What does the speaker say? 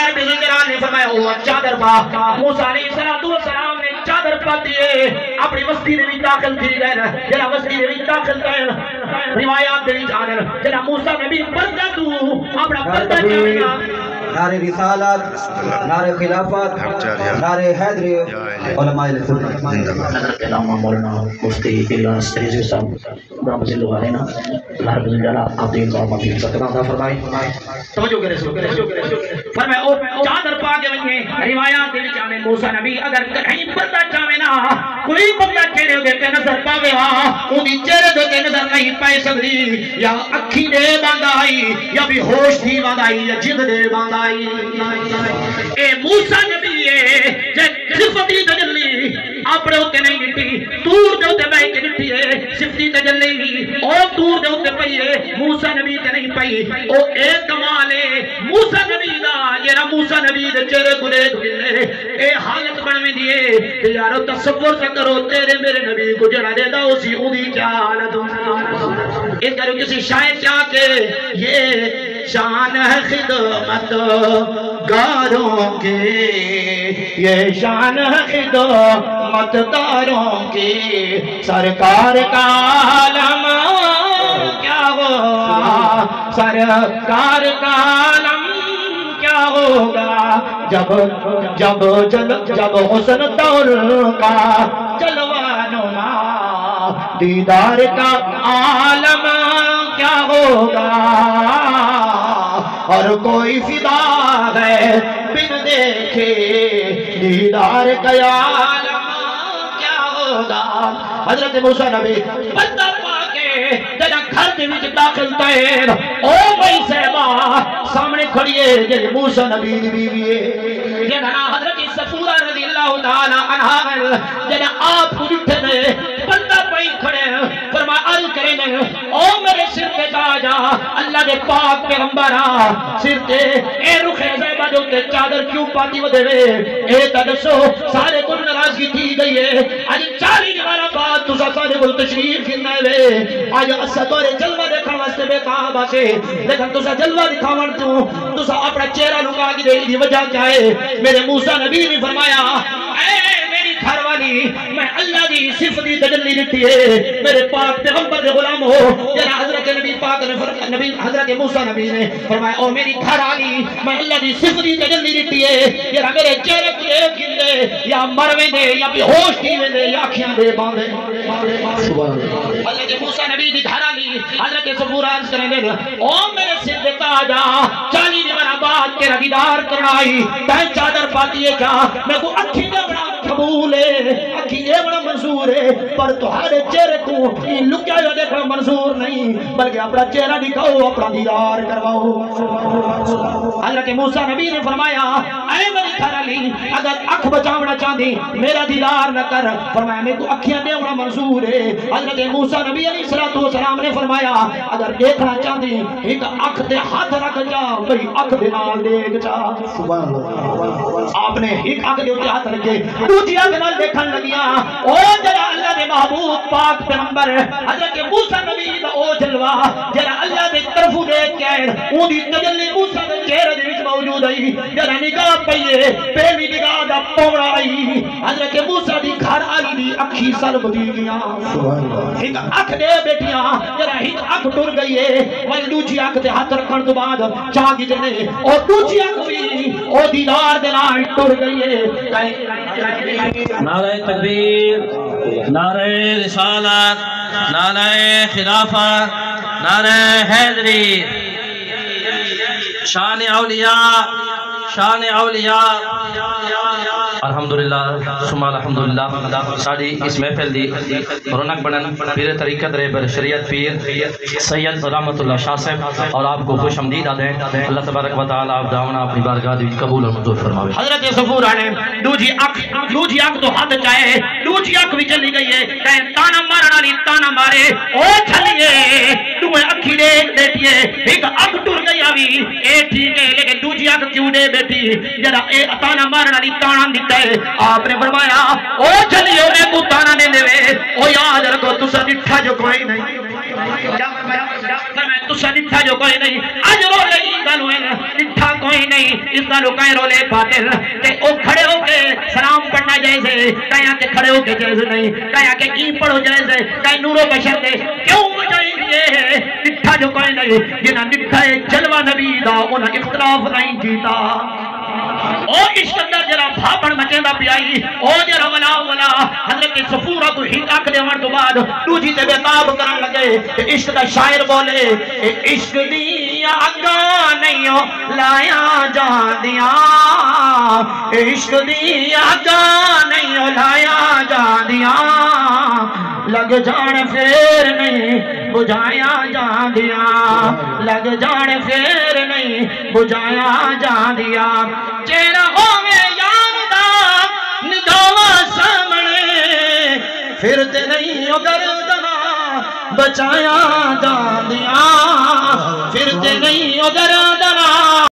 عبداللہ بن زنجران نے فرمایا وہ چادر پا موسیٰ علیہ السلام نے چادر پا دیئے اپنی وسطی نے بھی داخل تھی گئے جنہا وسطی نے بھی داخل گئے روایات نے بھی جانر جنہا موسیٰ نے بھی پردہ تو اپنا پردہ چاہیے نعرے رسالت نعرے خلافت نعرے حیدری علماء سنت حضرت علامہ مولانا مفتی الیاس ریزوی صاحب رحمۃ اللہ علیہ اللہ رب الجلال آپ دین اور مدین صدقہ عطا فرمائے توجہ کرے سو فرمائے او چادر پا کے ونجے روایات دے وچ آنے موسیٰ نبی اگر کہیں پردہ چاہے نا کوئی بندہ چہرے دے تے نظر پاوے ہاں اودی چہرے دے تے نظر نہیں پائے سکدی یا اکھی دے باندائی یا بھی ہوش تھی باندائی یا جد دے باندائی اے موسیٰ نبی ہے جے صفتی تجلی اپنے ہوتے نہیں گھٹی تور دے ہوتے بہی کے گھٹی ہے صفتی تجلی اور تور دے ہوتے پئی ہے موسیٰ نبی تے نہیں پئی او اے کمال ہے موسیٰ نبی دا یہ موسیٰ نبی دے چہرے گلے دلے اے حالت بنویں دیئے کہ یارو تصور سے کرو تیرے میرے نبی کو جڑا دے دا اسی اودی کیا حالت اس کرو کسی شاعر چاہ کے یہ شان ہے خدمت گاروں کے یہ شان ہے خدمت گاروں کی سرکار کا عالم کیا ہوگا سرکار کا عالم کیا ہوگا جب حسن دور کا جلوہ نما دیدار کا عالم کیا ہوگا اور کوئی فدا ہے بن دیکھے دیدار کا عالم کیا ہوگا حضرت موسیٰ نبی بندہ پاکے جنہ گھر دے وچ داخل تیر او بھائی صحبہ سامنے کھڑیے جنہ موسیٰ نبی دی بیویے جنہ حضرت صفورہ رضی اللہ تعالیٰ عنہ جنہ آپ کو جٹھے دے بندہ پائی کھڑے فرمایا عرض کریں او میرے سر پہ تاجا اللہ دے پاک پیغمبرہ سر تے اے رخ زیبہ جو تے چادر کیوں پاتی وہ دے وے اے تدسو سارے کل نرازگی تھی گئی ہے آج 40 دیوارہ بعد تو سارے کل تشریف کھلنا ہے آج اسا تورے جلوہ دیکھا واسطے بے کعبہ سے لیکن تو سا جلوہ دکھاون تو سا اپنا چہرہ لکا کی دے دی وجہ کیا ہے میرے موسیٰ نبی نے فرمایا اے میری گھر والی میں اللہ دی صفتی تجلی دیتی ہے میرے پاک پیغمبر دے غلام ہو جنہا حضرت نبی پاک نے حضرت موسیٰ نبی نے فرمایا او میری گھر والی میں اللہ دی صفتی تجلی دیتی ہے جنہا میرے چہرے کی ایک گندے یا مروے دے یا بھی ہوش دیوے دے یا کھیاں دے باندے حضرت موسیٰ نبی دی گھر والی حضرت صفورہ عرض کریں دے او میرے سر دے تاجا 40 دیوارہ بعد تیرا دیدار کرنائی تین چادر پاتی ہے کیا میں کو اکھی دے بڑا قبول ہے اکھی دے بڑا منظور ہے پر تمہارے چہرے کو لکیا ہوا دیکھنا منظور نہیں بلکہ اپنا چہرہ دکھاؤ اپنا دیدار کرواؤ حضرت موسیٰ نبی نے فرمایا اے میری گھر علی اگر اکھ بچاونا چاہتی میرا دیدار نہ کر فرمایا میں کو اکھیاں دیونا منظور ہے حضرت موسیٰ نبی علیہ السلام نے فرمایا اگر دیکھنا چاہتی ایک اکھ دے ہاتھ رکھ جا بھئی اکھ دے نال دیکھ جا آپ نے ایک اکھ دے ہوتے ہاتھ رکھے دوسری اکھ نال دیکھن لگیا او جرا اللہ دے محبوب پاک پیغمبر حضرت موسیٰ نبی دا او جلوہ جرا اللہ دے طرفو دیکھ کے او دی تجلی موسیٰ دے چہرے دے وچ موجود آئی جرا نگاہ پئیے پہلی نگاہ دا پوڑا آئی حضرت موسیٰ دی گھر آلی دی اکھی سلب دی گیا ایک اکھ دے بیٹیاں جرا ایک اکھ ٹر گئی ہے ولی دوسری اکھ دے ہاتھ رکھن تو بعد چاہ گئے اور دوسری اکھ بھی او دیدار دے نال ٹر گئی ہے نعرہ تکبیر نعرہ رسالت نعرہ خلافت نعرہ حیدری شان اولیاء شان اولیاء الحمدللہ ثم الحمدللہ ساڑی اس محفل دی رونق بنن پیر طریقت رہبر شریعت پیر سید رحمت اللہ شاہ صاحب اور آپ کو خوش آمدید آدھیں اللہ تبارک و تعالی آپ دعونا اپنی بارگاہ دی قبول اور منظور فرماوے حضرت صفورہ نے دوجی اکھ تو ہاتھ چاہے دوجی اکھ بھی چلی گئی ہے کہیں تانا مارنا نہیں تانا مارے او چلیے تمہیں اکھی دیکھ دیتی ہے ایک اکھ ٹر گئی آوی اے ٹھیک ہے لیکن دوجی تک کیوں دے بیٹھی جڑا اے تانا مارن والی تانا دیتا ہے آپ نے فرمایا او چلیو اے کو تانا دے دے او یاد رکھو تسا ڈٹھا جو کوئی نہیں میں تسا ڈٹھا جو کوئی نہیں اج رولے گالو ڈٹھا کوئی نہیں اس گالو کہیں رولے باطل کہ او کھڑے ہو کے سلام پڑھنا جائز ہے کہیں کہ کھڑے ہو کے جائز نہیں کہیں کہ کی پڑھو جائز ہے کہیں نور و بشر دے کیوں جائز یہ ڈٹھا جو کوئی نہیں جنہ ڈٹھا ہے جلوہ نبی دا انہاں اختلاف نہیں جیتا او عشق اندر جرا بھاپن مچیندا پیائی او جرا ولا حضرت صفورہ کو ہی آنکھ دیوان تو بعد دوجی تے بےتاب کرن لگے عشق دا شاعر بولے عشق دیا اگاں نہیں لایا جاندیاں عشق دیا اگاں نہیں لایا جاندیاں لگ جان پھر نہیں بجھایا جاندیاں لگ جان پھر نہیں بجھایا جاندیاں چہرہ ہوئے یار دا نداوا سامنے پھر تے نہیں گردنا بچایا جاندیاں پھر تے نہیں گردنا